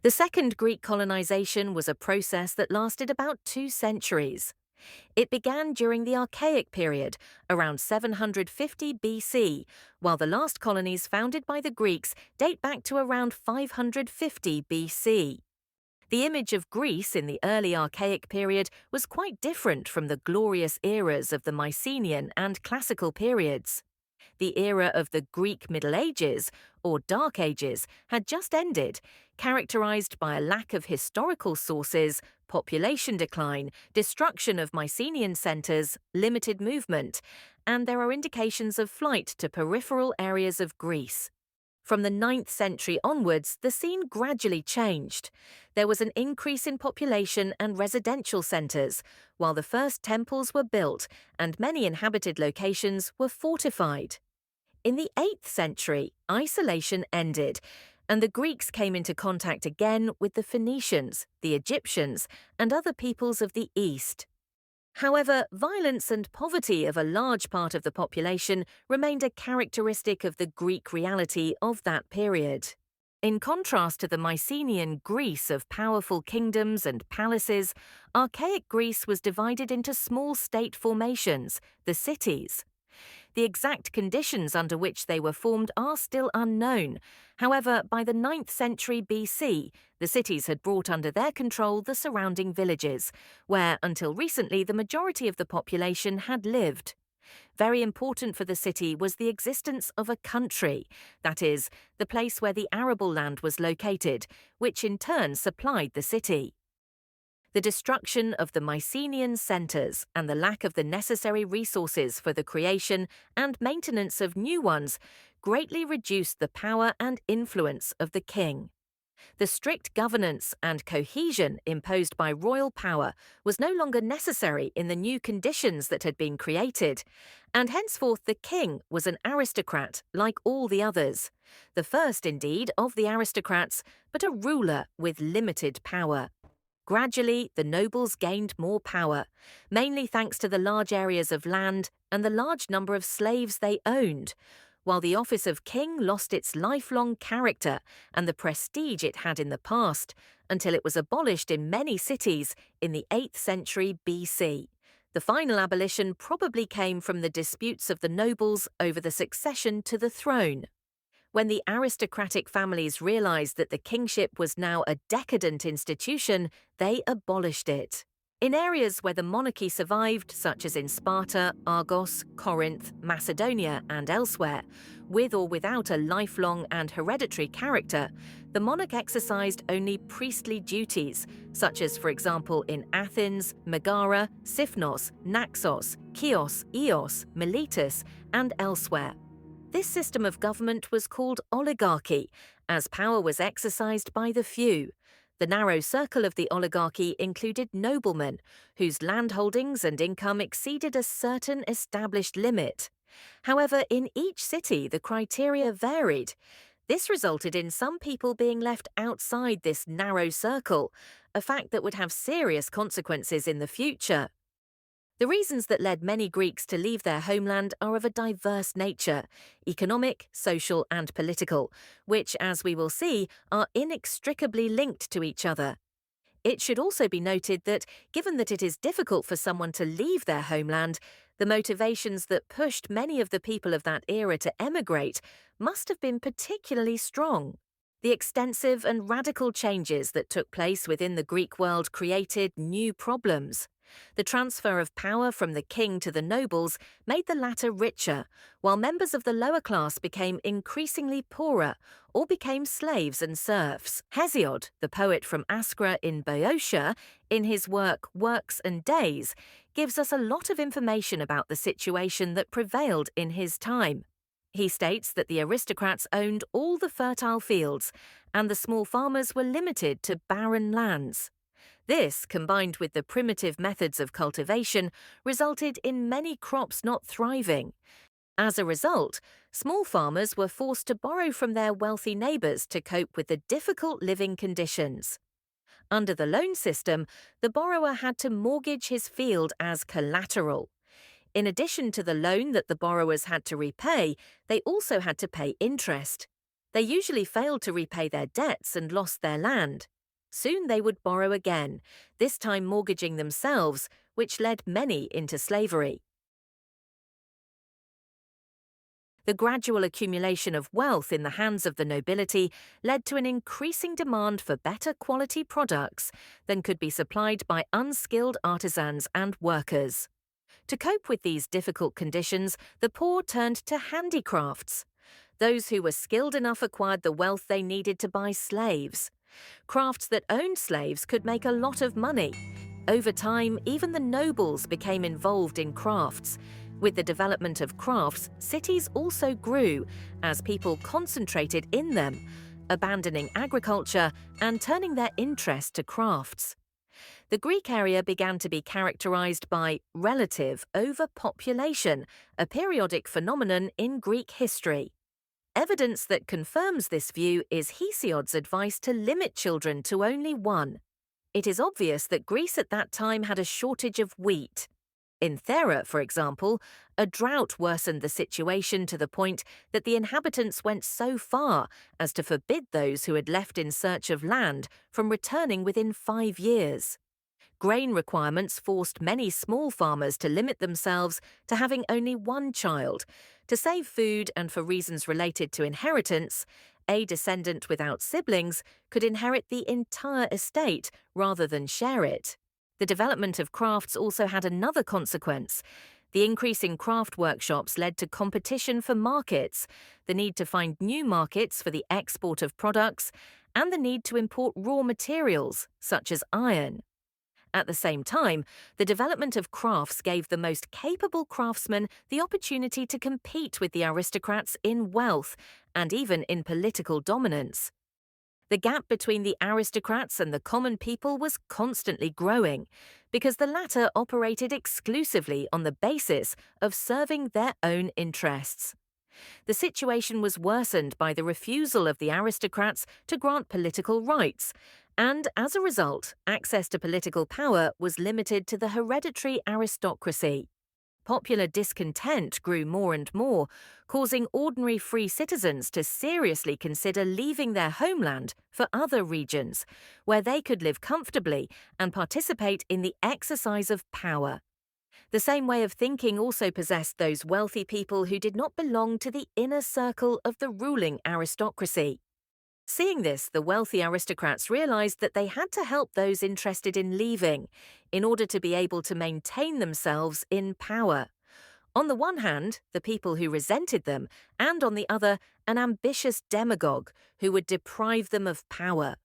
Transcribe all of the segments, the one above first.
The Second Greek Colonization was a process that lasted about 2 centuries. It began during the Archaic period, around 750 BC, while the last colonies founded by the Greeks date back to around 550 BC. The image of Greece in the early Archaic period was quite different from the glorious eras of the Mycenaean and Classical periods. The era of the Greek Middle Ages, or Dark Ages, had just ended, characterized by a lack of historical sources, population decline, destruction of Mycenaean centers, limited movement, and there are indications of flight to peripheral areas of Greece. From the 9th century onwards, the scene gradually changed. There was an increase in population and residential centres, while the first temples were built and many inhabited locations were fortified. In the 8th century, isolation ended, and the Greeks came into contact again with the Phoenicians, the Egyptians, and other peoples of the East. However, violence and poverty of a large part of the population remained a characteristic of the Greek reality of that period. In contrast to the Mycenaean Greece of powerful kingdoms and palaces, archaic Greece was divided into small state formations, the cities. The exact conditions under which they were formed are still unknown. However, by the 9th century BC, the cities had brought under their control the surrounding villages, where until recently the majority of the population had lived. Very important for the city was the existence of a country, that is, the place where the arable land was located, which in turn supplied the city. The destruction of the Mycenaean centres and the lack of the necessary resources for the creation and maintenance of new ones greatly reduced the power and influence of the king. The strict governance and cohesion imposed by royal power was no longer necessary in the new conditions that had been created, and henceforth the king was an aristocrat like all the others, the first indeed of the aristocrats, but a ruler with limited power. Gradually, the nobles gained more power, mainly thanks to the large areas of land and the large number of slaves they owned, while the office of king lost its lifelong character and the prestige it had in the past, until it was abolished in many cities in the 8th century BC. The final abolition probably came from the disputes of the nobles over the succession to the throne. When the aristocratic families realized that the kingship was now a decadent institution, they abolished it. In areas where the monarchy survived, such as in Sparta, Argos, Corinth, Macedonia, and elsewhere, with or without a lifelong and hereditary character, the monarch exercised only priestly duties, such as, for example, in Athens, Megara, Sifnos, Naxos, Chios, Eos, Miletus, and elsewhere. This system of government was called oligarchy, as power was exercised by the few. The narrow circle of the oligarchy included noblemen, whose landholdings and income exceeded a certain established limit. However, in each city the criteria varied. This resulted in some people being left outside this narrow circle, a fact that would have serious consequences in the future. The reasons that led many Greeks to leave their homeland are of a diverse nature, economic, social, and political, which, as we will see, are inextricably linked to each other. It should also be noted that, given that it is difficult for someone to leave their homeland, the motivations that pushed many of the people of that era to emigrate must have been particularly strong. The extensive and radical changes that took place within the Greek world created new problems. The transfer of power from the king to the nobles made the latter richer, while members of the lower class became increasingly poorer or became slaves and serfs. Hesiod, the poet from Askra in Boeotia, in his work Works and Days, gives us a lot of information about the situation that prevailed in his time. He states that the aristocrats owned all the fertile fields, and the small farmers were limited to barren lands. This, combined with the primitive methods of cultivation, resulted in many crops not thriving. As a result, small farmers were forced to borrow from their wealthy neighbours to cope with the difficult living conditions. Under the loan system, the borrower had to mortgage his field as collateral. In addition to the loan that the borrowers had to repay, they also had to pay interest. They usually failed to repay their debts and lost their land. Soon they would borrow again, this time mortgaging themselves, which led many into slavery. The gradual accumulation of wealth in the hands of the nobility led to an increasing demand for better quality products than could be supplied by unskilled artisans and workers. To cope with these difficult conditions, the poor turned to handicrafts. Those who were skilled enough acquired the wealth they needed to buy slaves. Crafts that owned slaves could make a lot of money. Over time, even the nobles became involved in crafts. With the development of crafts, cities also grew as people concentrated in them, abandoning agriculture and turning their interest to crafts. The Greek area began to be characterized by relative overpopulation, a periodic phenomenon in Greek history. Evidence that confirms this view is Hesiod's advice to limit children to only one. It is obvious that Greece at that time had a shortage of wheat. In Thera, for example, a drought worsened the situation to the point that the inhabitants went so far as to forbid those who had left in search of land from returning within 5 years. Grain requirements forced many small farmers to limit themselves to having only one child. To save food and for reasons related to inheritance, a descendant without siblings could inherit the entire estate rather than share it. The development of crafts also had another consequence. The increase in craft workshops led to competition for markets, the need to find new markets for the export of products, and the need to import raw materials, such as iron. At the same time, the development of crafts gave the most capable craftsmen the opportunity to compete with the aristocrats in wealth and even in political dominance. The gap between the aristocrats and the common people was constantly growing because the latter operated exclusively on the basis of serving their own interests. The situation was worsened by the refusal of the aristocrats to grant political rights, and as a result, access to political power was limited to the hereditary aristocracy. Popular discontent grew more and more, causing ordinary free citizens to seriously consider leaving their homeland for other regions, where they could live comfortably and participate in the exercise of power. The same way of thinking also possessed those wealthy people who did not belong to the inner circle of the ruling aristocracy. Seeing this, the wealthy aristocrats realized that they had to help those interested in leaving in order to be able to maintain themselves in power. On the one hand, the people who resented them, and on the other, an ambitious demagogue who would deprive them of power.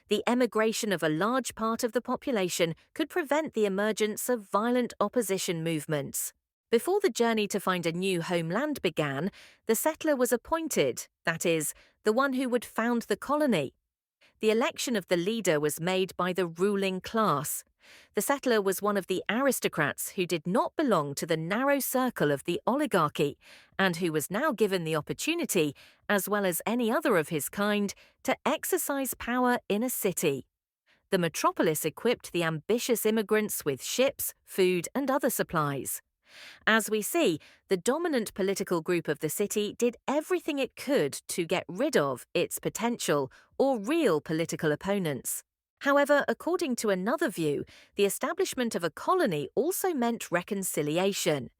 The emigration of a large part of the population could prevent the emergence of violent opposition movements. Before the journey to find a new homeland began, the settler was appointed, that is, the one who would found the colony. The election of the leader was made by the ruling class. The settler was one of the aristocrats who did not belong to the narrow circle of the oligarchy, and who was now given the opportunity, as well as any other of his kind, to exercise power in a city. The metropolis equipped the ambitious immigrants with ships, food, and other supplies. As we see, the dominant political group of the city did everything it could to get rid of its potential or real political opponents. However, according to another view, the establishment of a colony also meant reconciliation.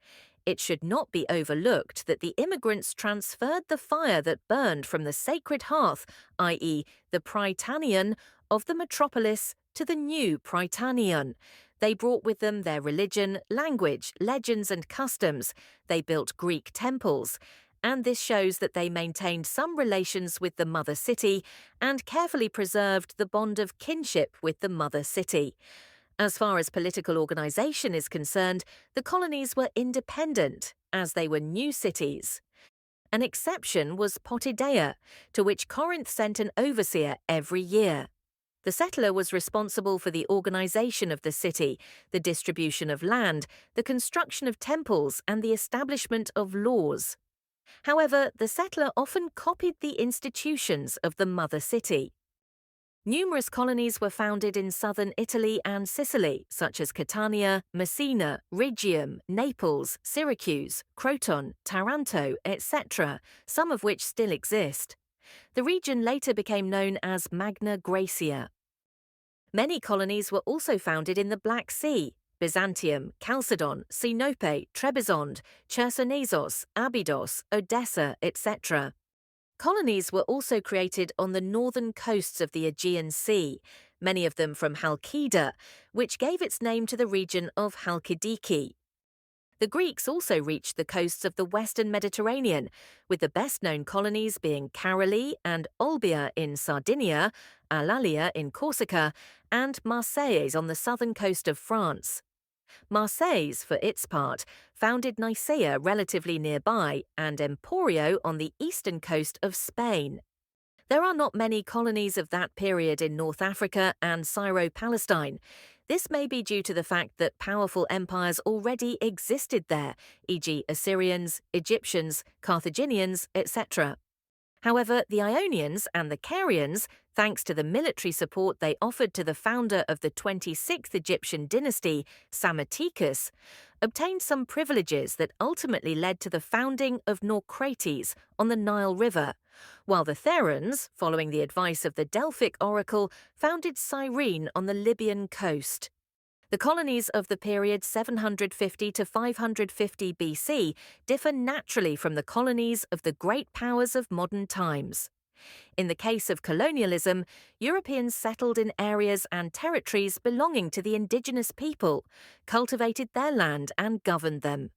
It should not be overlooked that the immigrants transferred the fire that burned from the sacred hearth, i.e., the Prytaneon, of the metropolis to the new Prytaneon. They brought with them their religion, language, legends, and customs. They built Greek temples, and this shows that they maintained some relations with the mother city and carefully preserved the bond of kinship with the mother city. As far as political organization is concerned, the colonies were independent, as they were new cities. An exception was Potidaea, to which Corinth sent an overseer every year. The settler was responsible for the organization of the city, the distribution of land, the construction of temples, and the establishment of laws. However, the settler often copied the institutions of the mother city. Numerous colonies were founded in southern Italy and Sicily, such as Catania, Messina, Rhegium, Naples, Syracuse, Croton, Taranto, etc., some of which still exist. The region later became known as Magna Graecia. Many colonies were also founded in the Black Sea: Byzantium, Chalcedon, Sinope, Trebizond, Chersonesos, Abydos, Odessa, etc. Colonies were also created on the northern coasts of the Aegean Sea, many of them from Halkida, which gave its name to the region of Halkidiki. The Greeks also reached the coasts of the western Mediterranean, with the best-known colonies being Caroli and Olbia in Sardinia, Alalia in Corsica, and Marseilles on the southern coast of France. Marseilles, for its part, founded Nicaea relatively nearby and Emporio on the eastern coast of Spain. There are not many colonies of that period in North Africa and Syro-Palestine. This may be due to the fact that powerful empires already existed there, e.g. Assyrians, Egyptians, Carthaginians, etc. However, the Ionians and the Carians, thanks to the military support they offered to the founder of the 26th Egyptian dynasty, Psammetichus, obtained some privileges that ultimately led to the founding of Naucrates on the Nile River, while the Therans, following the advice of the Delphic oracle, founded Cyrene on the Libyan coast. The colonies of the period 750 to 550 BC differ naturally from the colonies of the great powers of modern times. In the case of colonialism, Europeans settled in areas and territories belonging to the indigenous people, cultivated their land and governed them.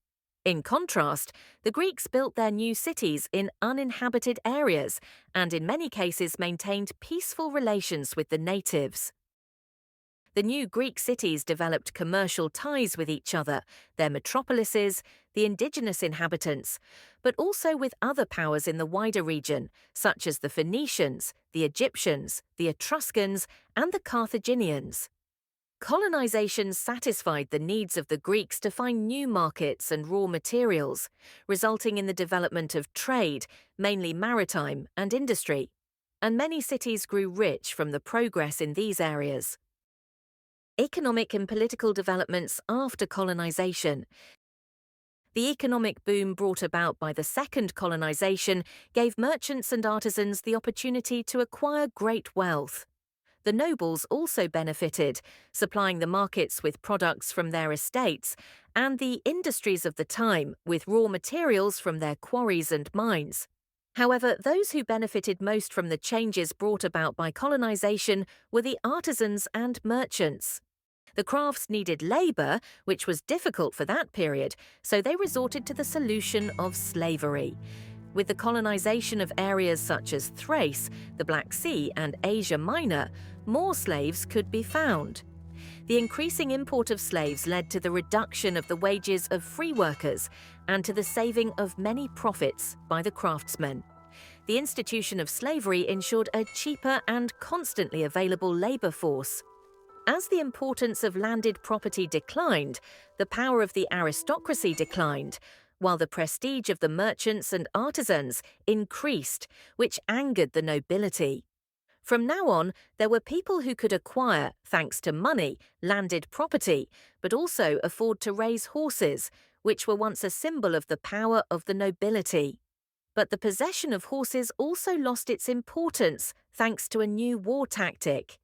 In contrast, the Greeks built their new cities in uninhabited areas and in many cases maintained peaceful relations with the natives. The new Greek cities developed commercial ties with each other, their metropolises, the indigenous inhabitants, but also with other powers in the wider region, such as the Phoenicians, the Egyptians, the Etruscans, and the Carthaginians. Colonization satisfied the needs of the Greeks to find new markets and raw materials, resulting in the development of trade, mainly maritime, and industry. And many cities grew rich from the progress in these areas. Economic and political developments after colonization. The economic boom brought about by the second colonization gave merchants and artisans the opportunity to acquire great wealth. The nobles also benefited, supplying the markets with products from their estates, and the industries of the time with raw materials from their quarries and mines. However, those who benefited most from the changes brought about by colonization were the artisans and merchants. The crafts needed labor, which was difficult for that period, so they resorted to the solution of slavery. With the colonization of areas such as Thrace, the Black Sea, and Asia Minor, more slaves could be found. The increasing import of slaves led to the reduction of the wages of free workers and to the saving of many profits by the craftsmen. The institution of slavery ensured a cheaper and constantly available labor force. As the importance of landed property declined, the power of the aristocracy declined, while the prestige of the merchants and artisans increased, which angered the nobility. From now on, there were people who could acquire, thanks to money, landed property, but also afford to raise horses, which were once a symbol of the power of the nobility. But the possession of horses also lost its importance thanks to a new war tactic.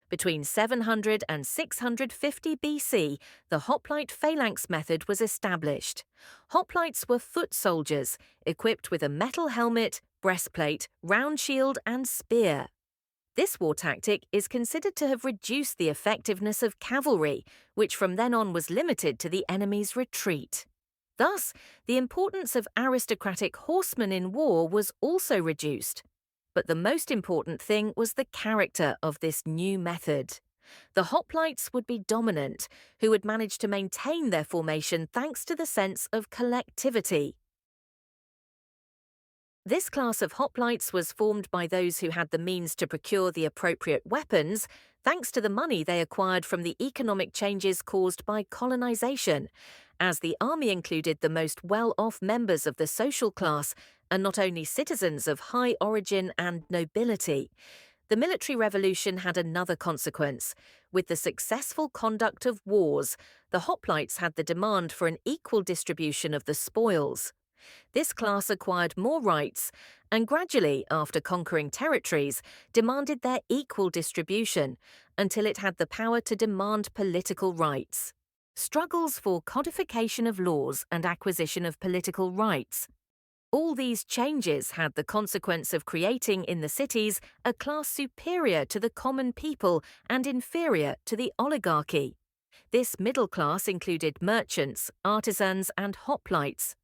Between 700 and 650 BC, the hoplite phalanx method was established. Hoplites were foot soldiers, equipped with a metal helmet, breastplate, round shield, and spear. This war tactic is considered to have reduced the effectiveness of cavalry, which from then on was limited to the enemy's retreat. Thus, the importance of aristocratic horsemen in war was also reduced. But the most important thing was the character of this new method. The hoplites would be dominant, who would manage to maintain their formation thanks to the sense of collectivity. This class of hoplites was formed by those who had the means to procure the appropriate weapons, thanks to the money they acquired from the economic changes caused by colonization, as the army included the most well-off members of the social class and not only citizens of high origin and nobility. The military revolution had another consequence. With the successful conduct of wars, the hoplites had the demand for an equal distribution of the spoils. This class acquired more rights, and gradually, after conquering territories, demanded their equal distribution until it had the power to demand political rights. Struggles for codification of laws and acquisition of political rights. All these changes had the consequence of creating in the cities a class superior to the common people and inferior to the oligarchy. This middle class included merchants, artisans, and hoplites.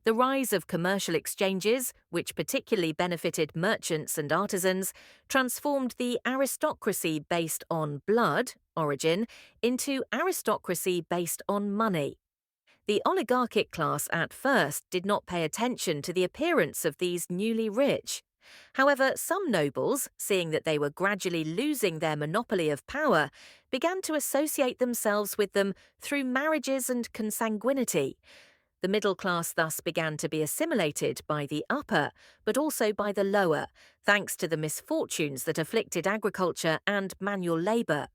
The rise of commercial exchanges, which particularly benefited merchants and artisans, transformed the aristocracy based on blood, origin, into aristocracy based on money. The oligarchic class at first did not pay attention to the appearance of these newly rich. However, some nobles, seeing that they were gradually losing their monopoly of power, began to associate themselves with them through marriages and consanguinity. The middle class thus began to be assimilated by the upper, but also by the lower, thanks to the misfortunes that afflicted agriculture and manual labour.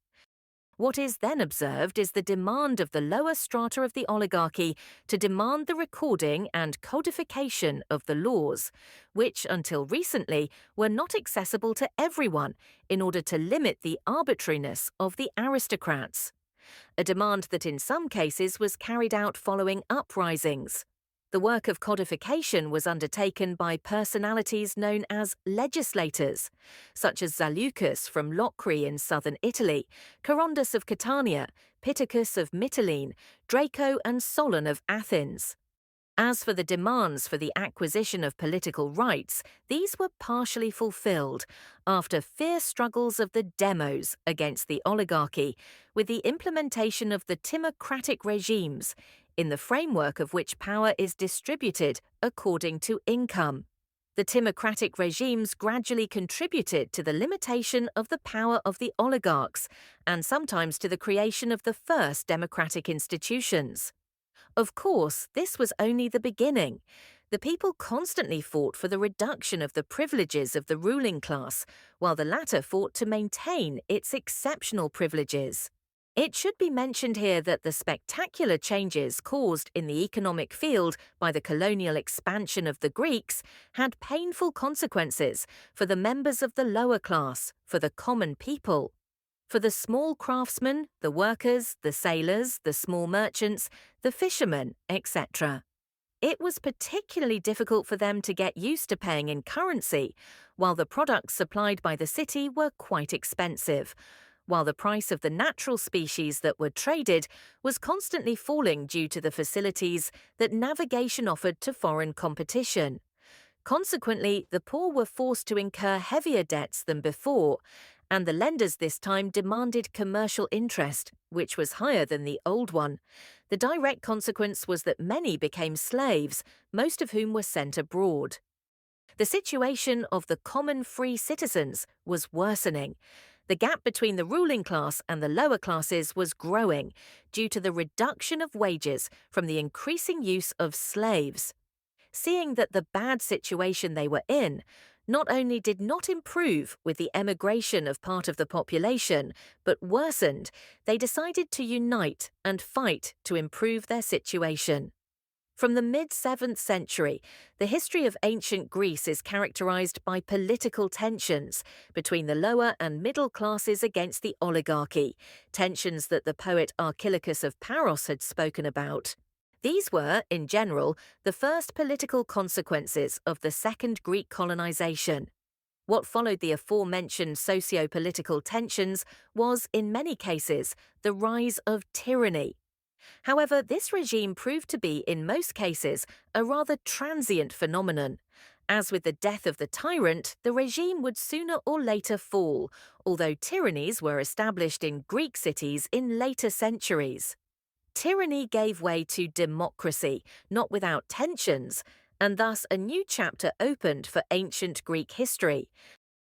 What is then observed is the demand of the lower strata of the oligarchy to demand the recording and codification of the laws, which until recently were not accessible to everyone in order to limit the arbitrariness of the aristocrats. A demand that in some cases was carried out following uprisings. The work of codification was undertaken by personalities known as legislators, such as Zaleucus from Locri in southern Italy, Charondas of Catania, Pittacus of Mytilene, Draco and Solon of Athens. As for the demands for the acquisition of political rights, these were partially fulfilled after fierce struggles of the demos against the oligarchy, with the implementation of the timocratic regimes, in the framework of which power is distributed according to income. The timocratic regimes gradually contributed to the limitation of the power of the oligarchs, and sometimes to the creation of the first democratic institutions. Of course, this was only the beginning. The people constantly fought for the reduction of the privileges of the ruling class, while the latter fought to maintain its exceptional privileges. It should be mentioned here that the spectacular changes caused in the economic field by the colonial expansion of the Greeks had painful consequences for the members of the lower class, for the common people. For the small craftsmen, the workers, the sailors, the small merchants, the fishermen, etc. It was particularly difficult for them to get used to paying in currency, while the products supplied by the city were quite expensive, while the price of the natural species that were traded was constantly falling due to the facilities that navigation offered to foreign competition. Consequently, the poor were forced to incur heavier debts than before, and the lenders this time demanded commercial interest, which was higher than the old one. The direct consequence was that many became slaves, most of whom were sent abroad. The situation of the common free citizens was worsening. The gap between the ruling class and the lower classes was growing due to the reduction of wages from the increasing use of slaves. Seeing that the bad situation they were in not only did not improve with the emigration of part of the population, but worsened, they decided to unite and fight to improve their situation. From the mid-7th century, the history of ancient Greece is characterized by political tensions between the lower and middle classes against the oligarchy, tensions that the poet Archilochus of Paros had spoken about. These were, in general, the first political consequences of the Second Greek Colonization. What followed the aforementioned socio-political tensions was, in many cases, the rise of tyranny. However, this regime proved to be, in most cases, a rather transient phenomenon. As with the death of the tyrant, the regime would sooner or later fall, although tyrannies were established in Greek cities in later centuries. Tyranny gave way to democracy, not without tensions, and thus a new chapter opened for ancient Greek history,